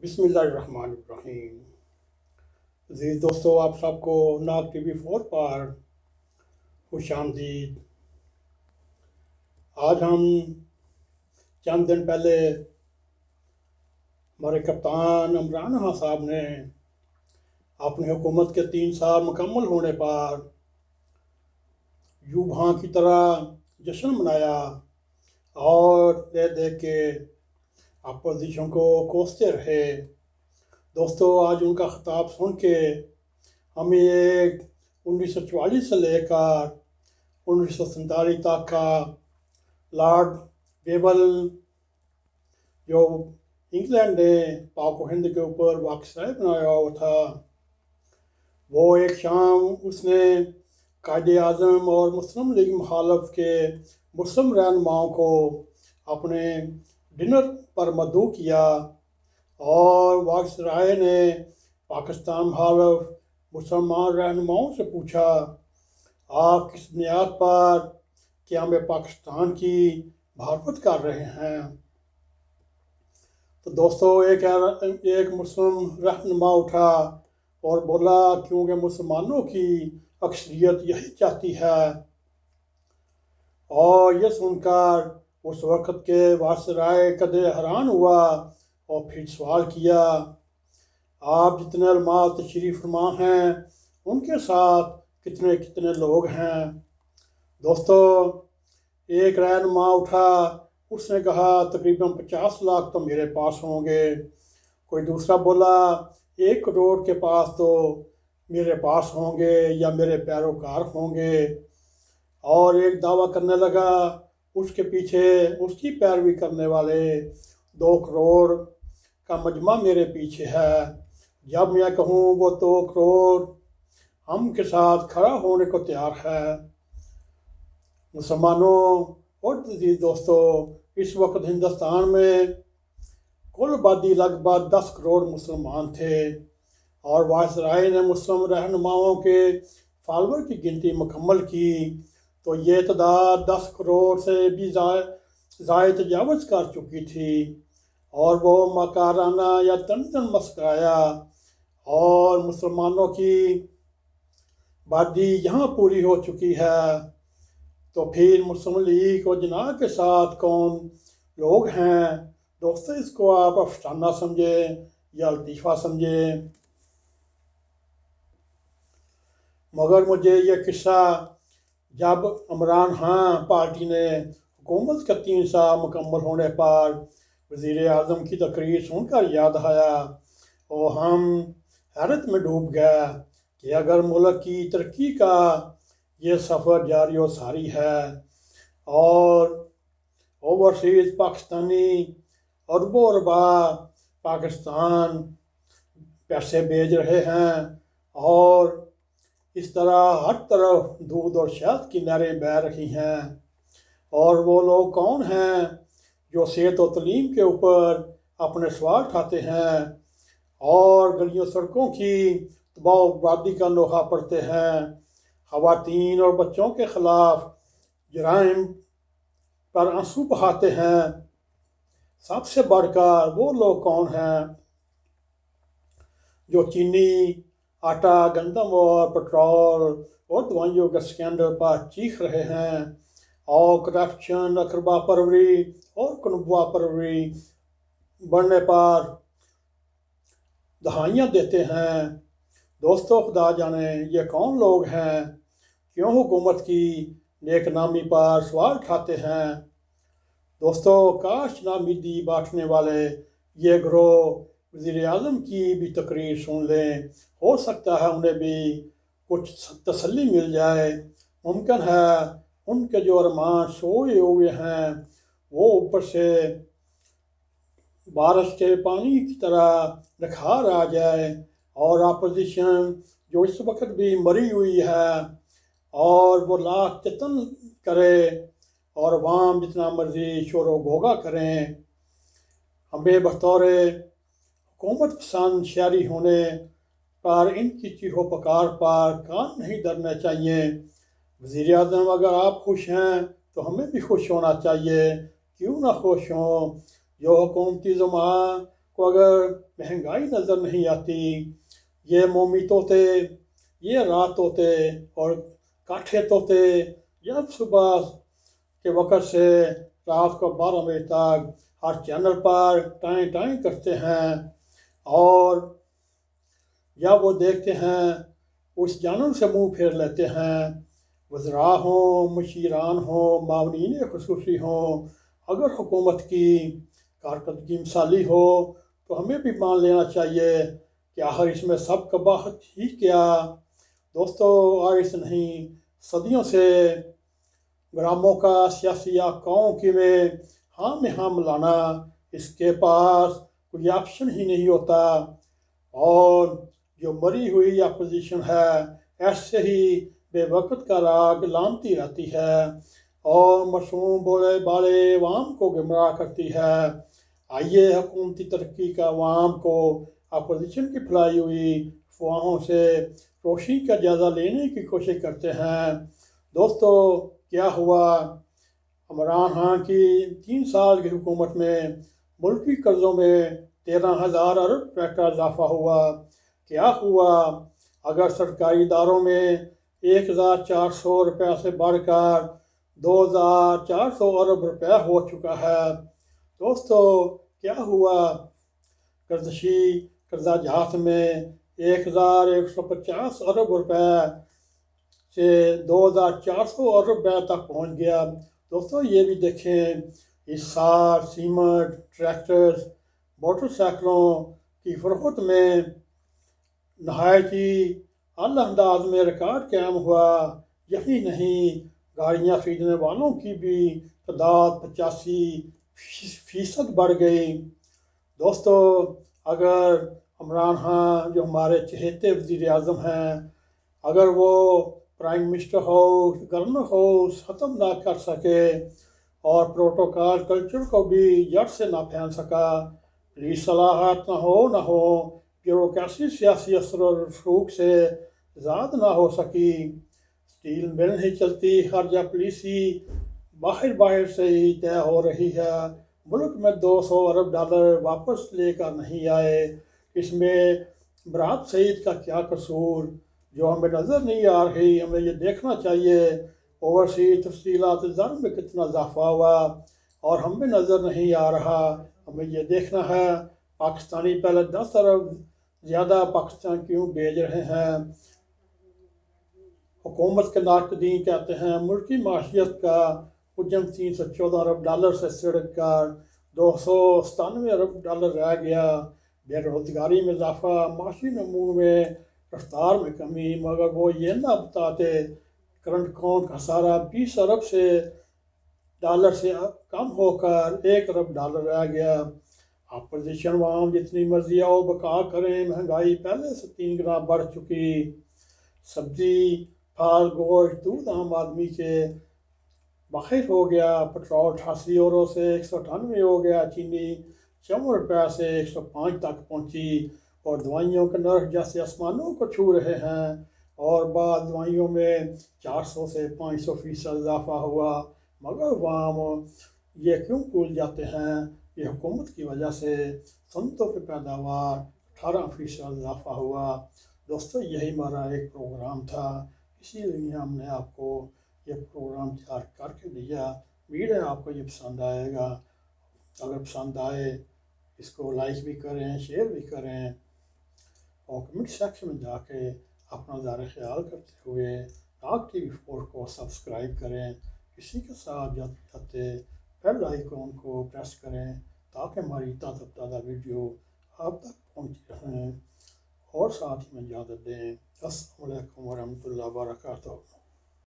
بسم اللہ الرحمن الرحیم۔ عزیز دوستو، آپ سب کو N.a.q TV4 پر خوش آمدید۔ آج ہم چند دن پہلے ہمارے کپتان عمران صاحب نے اپنی حکومت کے 3 سال مکمل ہونے پر یوں بھاں کی طرح جشن منایا اور دیکھ کے اپوزیشن کو کوستے رہے۔ دوستو، آج ان کا خطاب سن کے ہمیں ایک 1944 سے لے کر 1947 تک کا لارڈ ویبل جو انگلینڈ نے پاک و ہند کے اوپر واکسرائے بنایا ہوا تھا، وہ ایک شام اس نے قائد اعظم اور مسلم لیگ مخالف کے مسلم رہنماؤں کو اپنے ڈنر پر مدعو کیا اور وائسرائے نے پاکستان مخالف مسلمان رہنماؤں سے پوچھا، آپ کس بنیاد پر قیام پاکستان کی مخالفت کر رہے ہیں؟ تو دوستو، ایک مسلم رہنما اٹھا اور بولا، کیونکہ مسلمانوں کی اکثریت یہی چاہتی ہے۔ اور یہ سن کر اس وقت کے وائسرائے قدرے حیران ہوا اور پھر سوال کیا، آپ جتنے علماء تشریف فرما ہیں ان کے ساتھ کتنے لوگ ہیں؟ دوستو، ایک رہنما اٹھا، اس نے کہا تقریباً 50 لاکھ تو میرے پاس ہوں گے۔ کوئی دوسرا بولا 1 کروڑ کے پاس تو میرے پاس ہوں گے یا میرے پیروکار ہوں گے۔ اور ایک دعویٰ کرنے لگا اس کے پیچھے اس کی پیروی کرنے والے 2 کروڑ کا مجمع میرے پیچھے ہے۔ جب میں کہوں وہ 2 کروڑ ہم کے ساتھ کھڑا ہونے کو تیار ہے۔ مسلمانوں اور عزیز دوستو، اس وقت ہندوستان میں کل آبادی لگ بھگ 10 کروڑ مسلمان تھے، اور وائسرائے نے مسلم رہنماؤں کے فالوور کی گنتی مکمل کی تو یہ تعداد 10 کروڑ سے بھی زائد تجاوز کر چکی تھی، اور وہ مکارانہ یا تندن مسکرایا اور مسلمانوں کی آبادی یہاں پوری ہو چکی ہے، تو پھر مسلم لیگ و جناح کے ساتھ کون لوگ ہیں؟ دوستو، اس کو آپ افسانہ سمجھیں یا لطیفہ سمجھیں، مگر مجھے یہ قصہ جب عمران پارٹی نے حکومت کا 3 سال مکمل ہونے پر وزیر اعظم کی تقریر سن کر یاد آیا، اور ہم حیرت میں ڈوب گئے کہ اگر ملک کی ترقی کا یہ سفر جاری و ساری ہے اور اوورسیز پاکستانی اربوں اربا پاکستان پیسے بھیج رہے ہیں، اور اس طرح ہر طرف دودھ اور شہد کی نہریں بہہ رہی ہیں، اور وہ لوگ کون ہیں جو صحت و تعلیم کے اوپر اپنے سوال اٹھاتے ہیں اور گلیوں سڑکوں کی تباہ و بربادی کا لوہا پڑھتے ہیں، خواتین اور بچوں کے خلاف جرائم پر آنسو بہاتے ہیں؟ سب سے بڑھ کر وہ لوگ کون ہیں جو چینی، آٹا، گندم اور پٹرول اور دوائیوں کے اسکینڈل پر چیخ رہے ہیں، اور کرپشن، اقربا پروری اور کنبہ پروری بڑھنے پر دہائیاں دیتے ہیں؟ دوستو، خدا جانے یہ کون لوگ ہیں، کیوں حکومت کی نیک نامی پر سوال اٹھاتے ہیں؟ دوستو، کاش نامیدی بانٹنے والے یہ گروہ وزیر اعظم کی بھی تقریر سن لیں، ہو سکتا ہے انہیں بھی کچھ تسلی مل جائے۔ ممکن ہے ان کے جو ارمان سوئے ہوئے ہیں وہ اوپر سے بارش کے پانی کی طرح نکھار آ جائے، اور اپوزیشن جو اس وقت بھی مری ہوئی ہے اور وہ لاکھ جتن کرے اور عوام جتنا مرضی شور و گھوگا کریں، ہمیں بطور حکومت پسند شہری ہونے پر ان کی چیخو پکار پر کان نہیں دھرنا چاہیے۔ وزیر اعظم، اگر آپ خوش ہیں تو ہمیں بھی خوش ہونا چاہیے، کیوں نہ خوش ہوں؟ جو حکومتی زعما کو اگر مہنگائی نظر نہیں آتی، یہ مومی طوطے، یہ رات طوطے اور کاٹھے طوطے جب صبح کے وقت سے رات کو 12 بجے تک ہر چینل پر ٹائیں ٹائیں کرتے ہیں، اور جب وہ دیکھتے ہیں اس جانب سے منہ پھیر لیتے ہیں، وزراء ہوں، مشیران ہوں، معاونین خصوصی ہوں، اگر حکومت کی کارکردگی مثالی ہو تو ہمیں بھی مان لینا چاہیے کہ آخر اس میں سب قباحت ہی کیا۔ دوستو، آئس نہیں، صدیوں سے گراموں کا سیاسی آقاؤں کی میں ہاں ملانا، اس کے پاس کوئی آپشن ہی نہیں ہوتا، اور جو مری ہوئی اپوزیشن ہے ایسے ہی بے وقت کا راگ لانتی رہتی ہے اور معصوم بولے بالے عوام کو گمراہ کرتی ہے۔ آئیے حکومتی ترقی کا عوام کو اپوزیشن کی پھیلائی ہوئی افواہوں سے روشنی کا جائزہ لینے کی کوشش کرتے ہیں۔ دوستو، کیا ہوا؟ عمران خان کی 3 سال کی حکومت میں ملکی قرضوں میں 13,000 ارب روپے کا اضافہ ہوا۔ کیا ہوا؟ اگر سرکاری اداروں میں 1,400 روپے سے بڑھ کر 2,400 ارب روپے ہو چکا ہے۔ دوستو، کیا ہوا؟ قرضہ جات میں 1,150 ارب روپے سے 2,400 ارب روپے تک پہنچ گیا۔ دوستو، یہ بھی دیکھیں، اس سال سیمنٹ، ٹریکٹر، موٹر سائیکلوں کی فروخت میں نہایت ہی اعلیٰ انداز میں ریکارڈ قائم ہوا۔ یہی نہیں، گاڑیاں خریدنے والوں کی بھی تعداد 85% بڑھ گئی۔ دوستو، اگر عمران خان جو ہمارے چہیتے وزیر اعظم ہیں، اگر وہ prime minister house, governor house ختم نہ کر سکے اور پروٹوکول کلچر کو بھی جڑ سے نہ پھیل سکا، پولیس صلاحیت نہ ہو، بیوروکریسی سیاسی اثر و رسوخ سے زیادہ نہ ہو سکی، اسٹیل مل نہیں چلتی، خارجہ پالیسی باہر سے ہی طے ہو رہی ہے، ملک میں 200 ارب ڈالر واپس لے کر نہیں آئے، اس میں برات سعید کا کیا قصور جو ہمیں نظر نہیں آ رہی؟ ہمیں یہ دیکھنا چاہیے اوورسیز تفصیلات زر میں کتنا اضافہ ہوا اور ہمیں نظر نہیں آ رہا۔ ہمیں یہ دیکھنا ہے پاکستانی پہلے 10 ارب زیادہ پاکستان کیوں بھیج رہے ہیں۔ حکومت کے ناقدین کہتے ہیں ملکی معیشت کا حجم 314 ارب ڈالر سے سڑک کر 297 ارب ڈالر رہ گیا، بے روزگاری میں اضافہ، معاشی نمو میں رفتار میں کمی، مگر وہ یہ نہ بتاتے کرنٹ اکاؤنٹ کا خسارہ 20 ارب سے ڈالر سے کم ہو کر 1 ارب ڈالر رہ گیا۔ اپوزیشن عوام جتنی مرضی آؤ بقا کریں، مہنگائی پہلے سے 3 گنا بڑھ چکی، سبزی، پھل، گوشت، دودھ عام آدمی کے باہر ہو گیا، پٹرول 88 یورو سے 198 ہو گیا، چینی 54 روپے سے 105 تک پہنچی، اور دوائیوں کے نرخ جیسے آسمانوں کو چھو رہے ہیں، اور بعض دوائیوں میں 400 سے 500% اضافہ ہوا، مگر عوام یہ کیوں بھول جاتے ہیں؟ یہ حکومت کی وجہ سے صنعتوں کی پیداوار 18% اضافہ ہوا۔ دوستو، یہی ہمارا ایک پروگرام تھا، اسی لیے ہم نے آپ کو یہ پروگرام تیار کر کے دیا۔ امید ہے آپ کو یہ پسند آئے گا۔ اگر پسند آئے اس کو لائک بھی کریں، شیئر بھی کریں، اور کمنٹ سیکشن میں جا کے اپنا نظر خیال کرتے ہوئے ن.a.q TV 4 کو سبسکرائب کریں۔ اسی کے ساتھ جاتے بیل آئیکن کو پریس کریں تاکہ ہماری تازہ ویڈیو آپ تک پہنچتی رہیں، اور ساتھ ہی میں اجازت دیں۔ السلام علیکم ورحمۃ اللہ وبرکاتہ۔